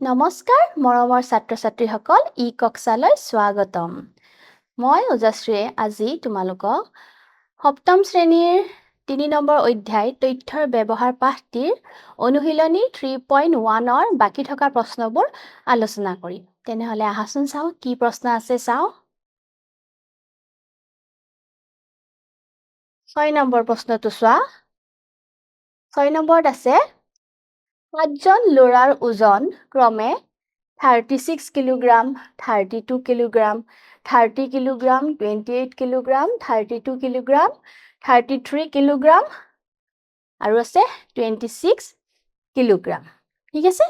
নমস্কাৰ মৰমৰ ছাত্ৰ-ছাত্ৰীসকল কক্ষালৈ স্বাগতম। মই ওজশ্ৰীয়ে আজি তোমালোকক সপ্তম শ্ৰেণীৰ ৩ নম্বৰ অধ্যায় তথ্যৰ ব্যৱহাৰ পাঠটিৰ অনুশীলনী 3.1ৰ বাকি থকা প্ৰশ্নবোৰ আলোচনা কৰিম। তেনেহলে আহাচোন চাও কি প্ৰশ্ন আছে চাও। 6 নম্বৰ প্ৰশ্নটো চোৱা। 6 নম্বৰত আছে 5জন ল'ৰাৰ ওজন ক্ৰমে 36 kilogram, 32 kilogram, 30 kilogram, 28 kilogram, 32 kilogram, 33 kilogram আৰু আছে 26 কিলোগ্ৰাম। ঠিক আছে?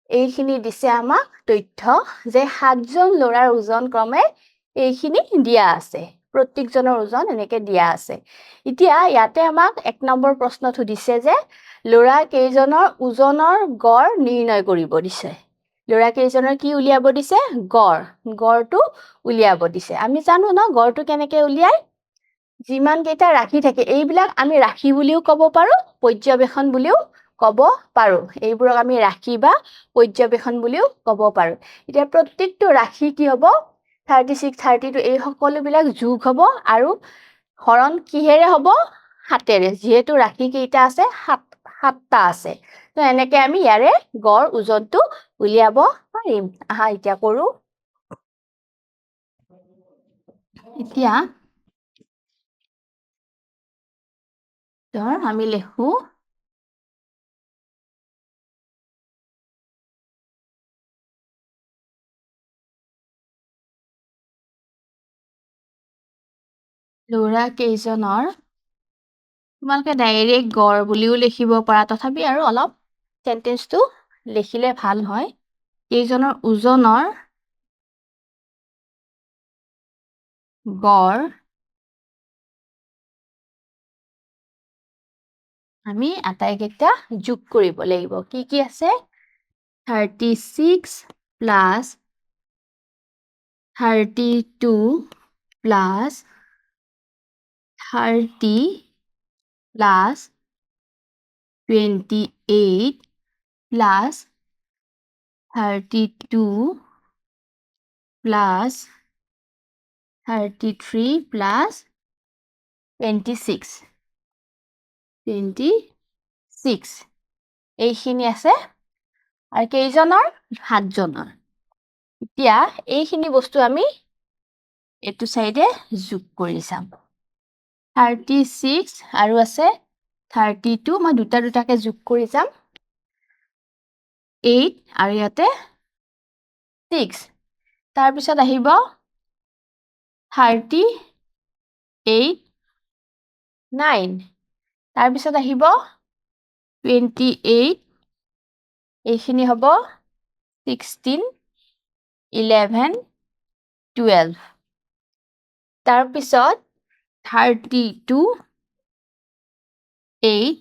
এইখিনি দিছে আমাক তথ্য যে 7জন ল'ৰাৰ ওজন ক্ৰমে এইখিনি দিয়া আছে। প্ৰত্যেকজনৰ ওজন এনেকে দিয়া আছে। এতিয়া ইয়াতে আমাক 1 নম্বৰ প্ৰশ্নত সুধিছে যে ল'ৰা কেইজনৰ ওজনৰ গড় নিৰ্ণয় কৰিব দিছে। ল'ৰা কেইজনৰ কি উলিয়াব দিছে? গড়টো উলিয়াব দিছে। আমি জানো ন গড়টো কেনেকে উলিয়াই? যিমান কেইটা ৰাখি থাকে এইবিলাক আমি ৰাখি বুলিও ক'ব পাৰো, পৰ্যবেক্ষণ বুলিও ক'ব পাৰো। এইবোৰক আমি ৰাখি বা পৰ্যবেক্ষণ বুলিও ক'ব পাৰো। এতিয়া প্ৰত্যেকটো ৰাখি কি হ'ব? 36, 32 এই সকলোবিলাক যোগ হ'ব আৰু হৰণ কিহেৰে হ'ব? 7ৰে। যিহেতু ৰাখি কেইটা আছে? 7টা আছে। তো এনেকে আমি ইয়াৰে গড় ওজনটো উলিয়াব পাৰিম। আহা এতিয়া কৰো। এতিয়া আমি লেখো ল'ৰা কেইজনৰ, তোমালোকে ডাইৰেক্ট গড় বুলিও লিখিব পাৰা, তথাপি আৰু অলপ সেন্টেন্সটো লিখিলে ভাল হয়। কেইজনৰ ওজনৰ গড় আমি আটাইকেইটা যোগ কৰিব লাগিব। কি কি আছে? 36 plus 32 plus 30 plus 28 plus 32 plus 33 plus 26 এইখিনি আছে। আৰু কেইজনৰ? 7জনৰ। এতিয়া এইখিনি বস্তু আমি এইটো সাইডে যোগ কৰি চাম। 36 আৰু আছে 32, মই দুটাকে যোগ কৰি যাম। 8 আৰু ইয়াতে 6। তাৰ পিছত আহিব 38, 9। তাৰ পিছত আহিব 28, এইখিনি হ'ব 16, 11, 12। তাৰ পিছত 32, 8,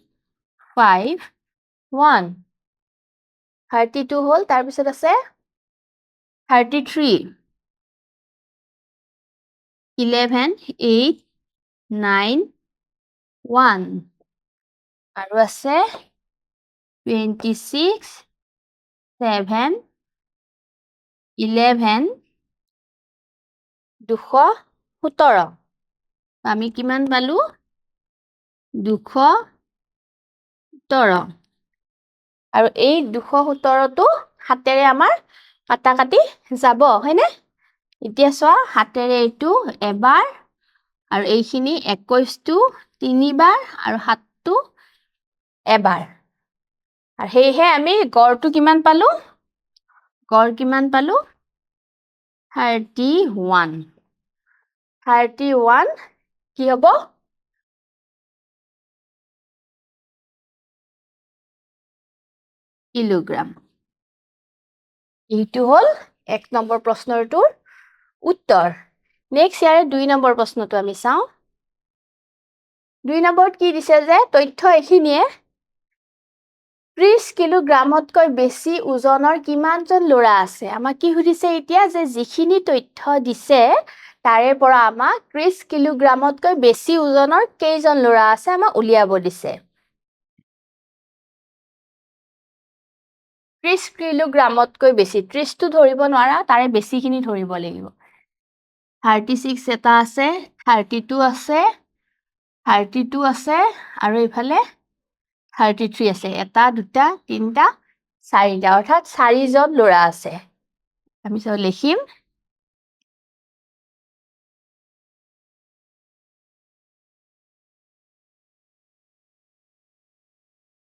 5, 1। 32 হ'ল। তাৰ পিছত আছে 33, 11, 8, 9, 1। আৰু আছে 26, 7, 11, 217। আমি কিমান পালো? 217। আৰু এই 217টো 7ৰে আমাৰ কাটাকাটি যাব, হয়নে? এতিয়া চোৱা 7ৰে এইটো এবাৰ আৰু এইখিনি 21টো 3বাৰ আৰু 7টো এবাৰ। আৰু সেয়েহে আমি গড়টো কিমান পালো? গড় কিমান পালো? 31। 31 কি হ'ব? কিলোগ্ৰাম। এইটো হ'ল 1 নম্বৰ প্ৰশ্নটোৰ উত্তৰ। নেক্সট ইয়াৰে 2 নম্বৰ প্ৰশ্নটো আমি চাওঁ। 2 নম্বৰত কি দিছে যে তথ্য এইখিনিয়ে 30 কিলোগ্ৰামতকৈ বেছি ওজনৰ কিমানজন ল'ৰা আছে? আমাক কি সুধিছে এতিয়া যে যিখিনি তথ্য দিছে তাৰে পৰা আমাক 30 কিলোগ্ৰামতকৈ বেছি ওজনৰ কেইজন ল'ৰা আছে আমাক উলিয়াব দিছে। 30 কিলোগ্ৰামতকৈ বেছি 30টো ধৰিব নোৱাৰা তাৰে বেছিখিনি ধৰিব লাগিব 36 এটা আছে 32 আছে 32 আছে আৰু ইফালে 33 আছে এটা দুটা তিনিটা চাৰিটা অৰ্থাৎ 4জন ল'ৰা আছে আমি সব লিখিম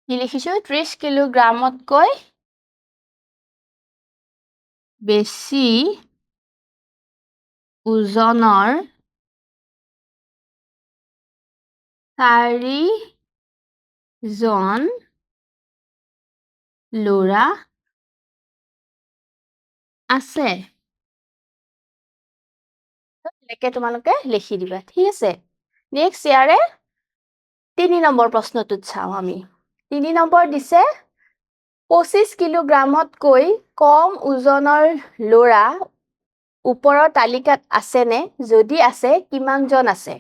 কি লিখিছো 30 কিলোগ্ৰামতকৈ বেছি ওজনৰ 4জন ল'ৰা আছে এনেকৈ তোমালোকে লিখি দিবা ঠিক আছে নেক্সট ইয়াৰে 3 নম্বৰ প্ৰশ্নটোত চাওঁ আমি 3 নম্বৰ দিছে 25 কিলোগ্ৰামতকৈ কম ওজনৰ ল'ৰা ওপৰৰ তালিকাত আছেনে যদি আছে কিমানজন আছে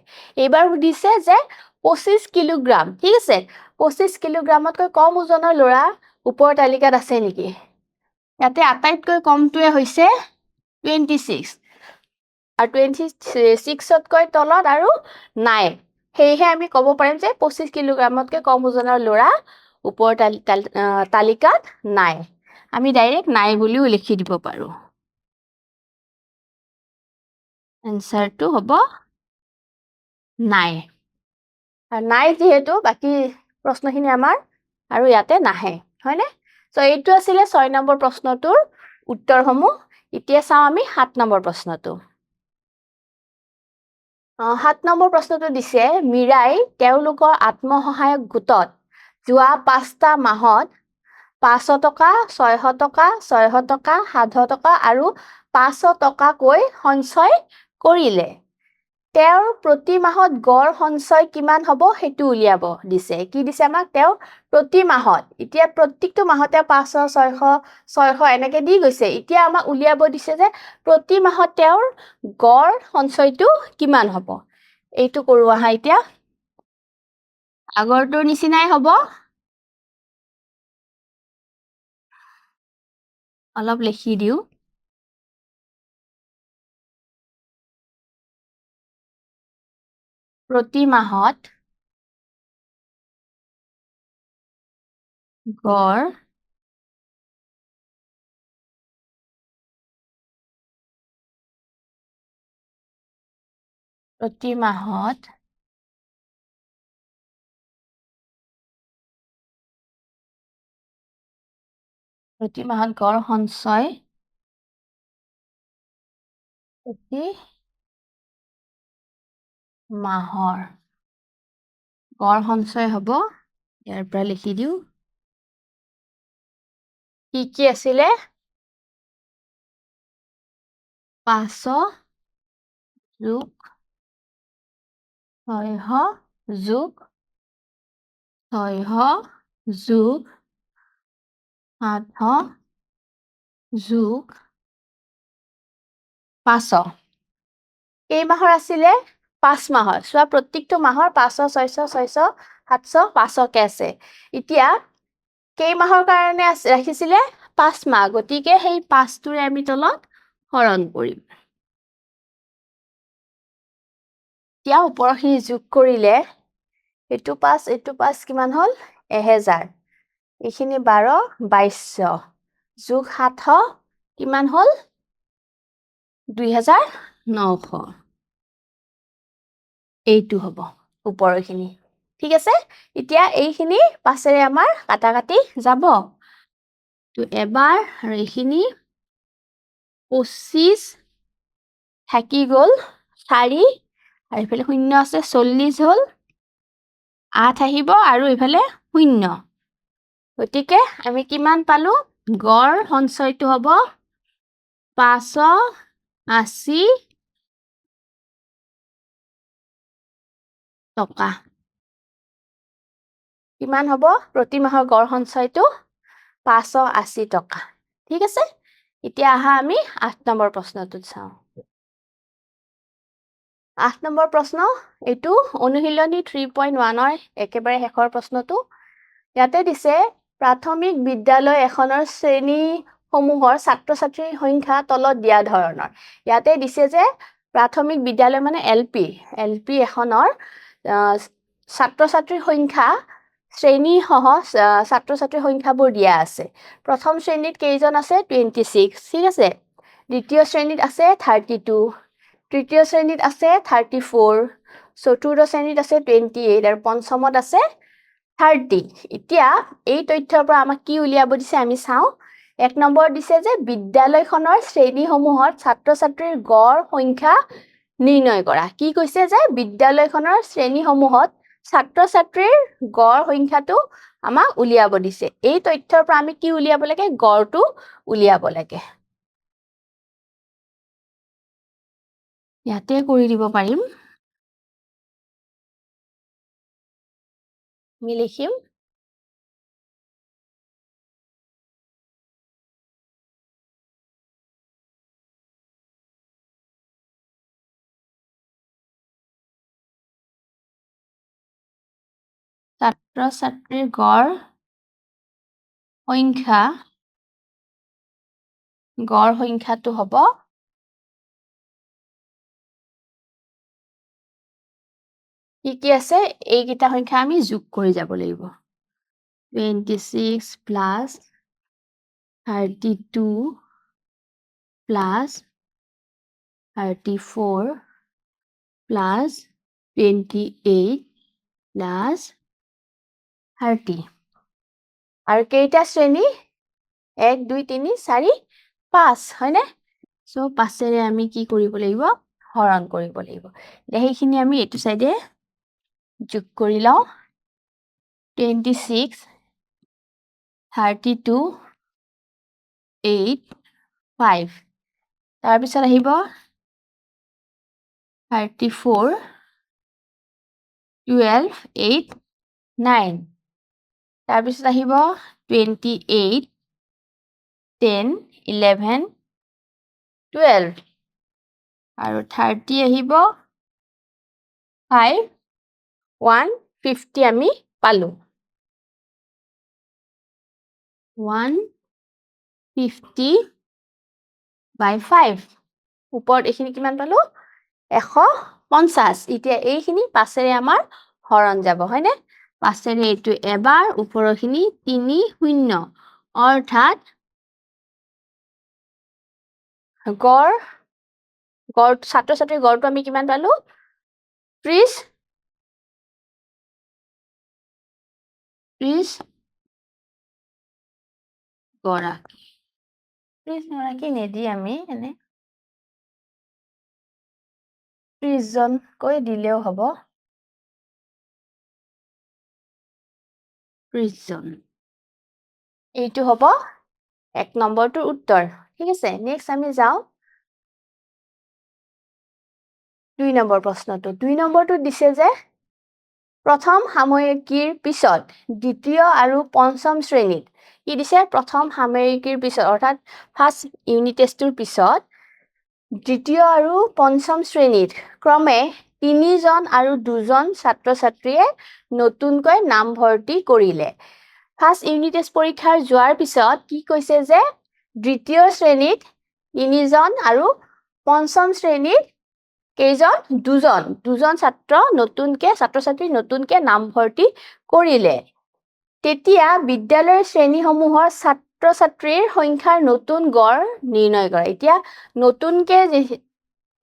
এইবাৰ সুধিছে যে 25 কিলোগ্ৰাম ঠিক আছে 25 কিলোগ্ৰামতকৈ কম ওজনৰ ল'ৰা ওপৰৰ তালিকাত আছে নেকি ইয়াতে আটাইতকৈ কমটোৱে হৈছে 26 আৰু 26তকৈ তলত আৰু নাই সেয়েহে আমি ক'ব পাৰিম যে 25 কিলোগ্ৰামতকৈ কম ওজনৰ ল'ৰা ওপৰৰ তালিকাত নাই আমি ডাইৰেক্ট নাই বুলিও লিখি দিব পাৰো এনসাৰটো হ'ব নাই নাই যেহেতু বাকি প্ৰশ্নখিনি আমাৰ আৰু ইয়াতে নাহে হয়নে সো এইটো আছিলে 6 নম্বৰ প্ৰশ্নটোৰ উত্তৰসমূহ এতিয়া চাওঁ আমি 7 নম্বৰ প্ৰশ্নটো 7 নম্বৰ প্ৰশ্নটো দিছে মিৰাই তেওঁলোকৰ আত্মসহায়ক গোটত যোৱা 5টা মাহত 500 টকা 600 টকা 600 টকা 700 টকা আৰু 500 টকাকৈ সঞ্চয় কৰিলে তেওঁৰ প্ৰতি মাহত গড় সঞ্চয় কিমান হ'ব হেতু উলিয়াব দিছে কি দিছে আমাক তেওঁ প্ৰতি মাহত এতিয়া প্ৰত্যেকটো মাহতে 500 600 600 এনেকৈ দি গৈছে এতিয়া আমাক উলিয়াব দিছে যে প্ৰতি মাহত তেওঁৰ গড় সঞ্চয়টো কিমান হ'ব এইটো কৰো আহা এতিয়া আগৰটোৰ নিচিনাই হ'ব অলপ লিখি দিও প্ৰতি মাহত গড় প্ৰতি মাহত গড় সঞ্চয় প্ৰতি মাহৰ গড় সঞ্চয় হ'ব ইয়াৰ পৰা লিখি দিও কি আছিলে 500 যোগ 600 যোগ 600 যোগ 700 যোগ 500 এই মাহৰ আছিলে 5 মাহৰ সোৱা প্ৰত্যেকটো মাহৰ 500 600 600 700 500 কে আছে এতিয়া কেই মাহৰ কাৰণে ৰাখিছিলে 5 মাহ গতিকে সেই 5টোৰে আমি তলত হৰণ কৰিম এতিয়া ওপৰখিনি যোগ কৰিলে এইটো 5 কিমান হল 1000 এইখিনি 12 2200 যোগ 700 কিমান হল 2900 এইটো হ'ব ওপৰখিনি ঠিক আছে এতিয়া এইখিনি পাছেৰে আমাৰ কাটাকাটি যাব তো এবাৰ আৰু এইখিনি 25 থাকি গ'ল 4 আৰু ইফালে 0 আছে 40 হল 8 আহিব আৰু ইফালে 0 গতিকে আমি কিমান পালো গড় সঞ্চয়টো হ'ব 580 টকা কিমান হ'ব প্ৰতি মাহৰ গড় সঞ্চয়টো 580 টকা ঠিক আছে এতিয়া আহা আমি 8 নম্বৰ প্ৰশ্নটোত চাওঁ 8 নম্বৰ প্ৰশ্ন এইটো অনুশীলনী 3.1ৰ একেবাৰে শেষৰ প্ৰশ্নটো ইয়াতে দিছে প্ৰাথমিক বিদ্যালয় এখনৰ শ্ৰেণীসমূহৰ ছাত্ৰ ছাত্ৰীৰ সংখ্যা তলত দিয়া ধৰণৰ ইয়াতে দিছে যে প্ৰাথমিক বিদ্যালয় মানে এলপি এখনৰ ছাত্ৰ ছাত্ৰীৰ সংখ্যা শ্ৰেণীসহ ছাত্ৰ ছাত্ৰীৰ সংখ্যাবোৰ দিয়া আছে প্ৰথম শ্ৰেণীত কেইজন আছে 26 ঠিক আছে দ্বিতীয় শ্ৰেণীত আছে 32 তৃতীয় শ্ৰেণীত আছে 34 চতুৰ্থ শ্ৰেণীত আছে 28 আৰু পঞ্চমত আছে 30 এতিয়া এই তথ্যৰ পৰা আমাক কি উলিয়াব দিছে আমি চাওঁ এক নম্বৰ দিছে যে বিদ্যালয়খনৰ শ্ৰেণীসমূহত ছাত্ৰ ছাত্ৰীৰ গড় সংখ্যা নিৰ্ণয় কৰা কি কৈছে যে বিদ্যালয়খনৰ শ্ৰেণীসমূহত ছাত্ৰ ছাত্ৰীৰ গড় সংখ্যাটো আমাক উলিয়াব দিছে এই তথ্যৰ পৰা আমি কি উলিয়াব লাগে গড়টো উলিয়াব লাগে ইয়াতে কৰি দিব পাৰিম আমি লিখিম ছাত্ৰ ছাত্ৰীৰ গড় সংখ্যাটো হ'ব কি আছে এইকেইটা সংখ্যা আমি যোগ কৰি যাব লাগিব 26 plus 32 plus 34 plus 28 plus 30 আৰু কেইটা শ্ৰেণী 1 2 3 4 5 হয়নে সো 5ৰে আমি কি কৰিব লাগিব হৰণ কৰিব লাগিব সেইখিনি আমি এইটো সাইডে যোগ কৰি লওঁ 26 32 8 5 তাৰ পিছত আহিব 34 12 8 9 তাৰ পিছত আহিব 28 10 11 12 আৰু 30 আহিব 5 150 আমি পালো 150 by 5 ওপৰত এইখিনি কিমান পালো 150 এতিয়া এইখিনি 5ৰে আমাৰ হৰণ যাব হয়নে 5ৰে এইটো এবাৰ ওপৰখিনি 3 0 অৰ্থাৎ গড় ছাত্ৰ ছাত্ৰীৰ গড়টো আমি কিমান পালো 30 গৰাকী নেদি আমি এনে 30 জনকৈ দিলেও হ'ব 30 জন এইটো হ'ব 1 নম্বৰটোৰ উত্তৰ ঠিক আছে নেক্সট আমি যাওঁ 2 নম্বৰ প্ৰশ্নটো 2 নম্বৰটো দিছে যে প্ৰথম সাময়িকীৰ পিছত দ্বিতীয় আৰু পঞ্চম শ্ৰেণীত কি দিছে প্ৰথম সাময়িকীৰ পিছত অৰ্থাৎ ফাৰ্ষ্ট ইউনিট টেষ্টৰ পিছত দ্বিতীয় আৰু পঞ্চম শ্ৰেণীত ক্ৰমে 3 জন আৰু 2 জন ছাত্ৰ ছাত্ৰীয়ে নতুনকৈ নাম ভৰ্তি কৰিলে ফাৰ্ষ্ট ইউনিট টেষ্ট পৰীক্ষাৰ যোৱাৰ পিছত কি কৈছে যে দ্বিতীয় শ্ৰেণীত 3 জন আৰু পঞ্চম শ্ৰেণীত কেইজন 2 জন ছাত্ৰ ছাত্ৰী নতুনকৈ নাম ভৰ্তি কৰিলে তেতিয়া বিদ্যালয়ৰ শ্ৰেণীসমূহৰ ছাত্ৰ ছাত্ৰীৰ সংখ্যাৰ নতুন গড় নিৰ্ণয় কৰা এতিয়া নতুনকৈ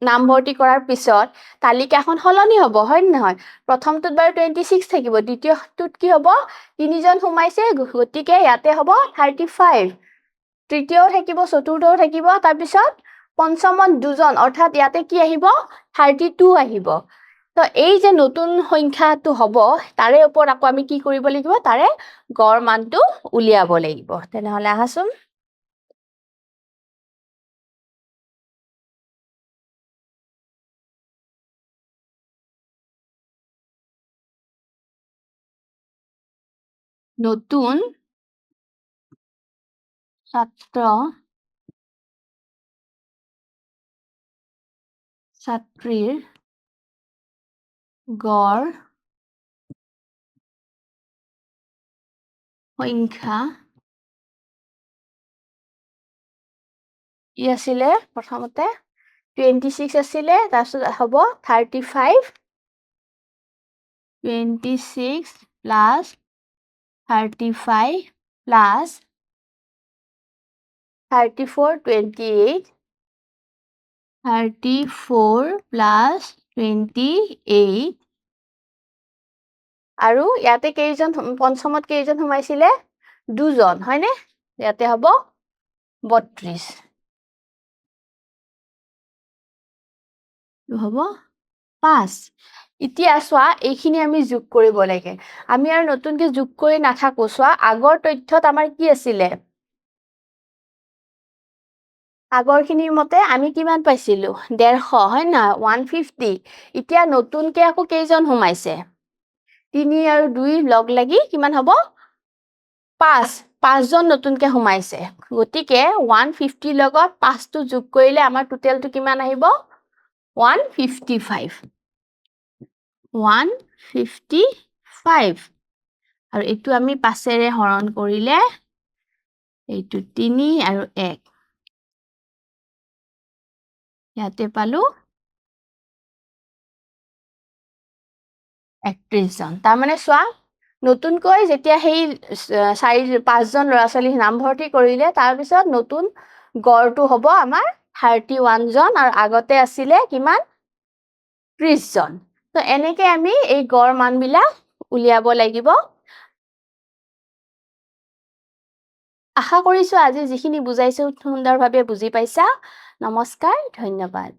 নাম ভৰ্তি কৰাৰ পিছত তালিকাখন সলনি হ'ব হয় নহয় প্ৰথমটোত বাৰু 26 থাকিব দ্বিতীয়টোত কি হ'ব 3 জন সোমাইছে গতিকে ইয়াতে হ'ব 35 তৃতীয়ও থাকিব চতুৰ্থও থাকিব তাৰ পিছত পঞ্চমত 2 জন অৰ্থাৎ ইয়াতে কি আহিব 32 আহিব তো এই যে নতুন সংখ্যাটো হ'ব তাৰে ওপৰত আকৌ আমি কি কৰিব লাগিব তাৰে গড় মানটো উলিয়াব লাগিব তেনেহলে আহাচোন নতুন ছাত্ৰ ছাত্ৰীৰ গড় সংখ্যা ই আছিলে প্ৰথমতে 26 আছিলে তাৰপিছত হ'ব 35 26 plus 35 plus 34 28 34 plus 28 আৰু ইয়াতে কেইজন পঞ্চমত কেইজন সোমাইছিলে দুজন হয়নে ইয়াতে হ'ব 32 হ'ব 5 এতিয়া চোৱা এইখিনি আমি যোগ কৰিব লাগে আমি আৰু নতুনকৈ যোগ কৰি নাথাকো চোৱা আগৰ তথ্যত আমাৰ কি আছিলে আগৰখিনিৰ মতে আমি কিমান পাইছিলো 150 হয় না 150 এতিয়া নতুনকৈ আকৌ কেইজন সোমাইছে 3 আৰু 2 লগ লাগি কিমান হ'ব 5জন নতুনকৈ সোমাইছে গতিকে 150 লগত 5টো যোগ কৰিলে আমাৰ টোটেলটো কিমান আহিব 155 আৰু এইটো আমি 5ৰে হৰণ কৰিলে এইটো 3 আৰু 1 ইয়াতে পালো 31 জন তাৰমানে চোৱা নতুনকৈ যেতিয়া সেই 5জন ল'ৰা ছোৱালী নাম ভৰ্তি কৰিলে তাৰপিছত নতুন গড়টো হ'ব আমাৰ 31 জন আৰু আগতে আছিলে কিমান 30 জন তো এনেকৈ আমি এই গড় মানবিলাক উলিয়াব লাগিব আশা কৰিছো আজি যিখিনি বুজাইছো সুন্দৰভাৱে বুজি পাইছা নমস্কাৰ ধন্যবাদ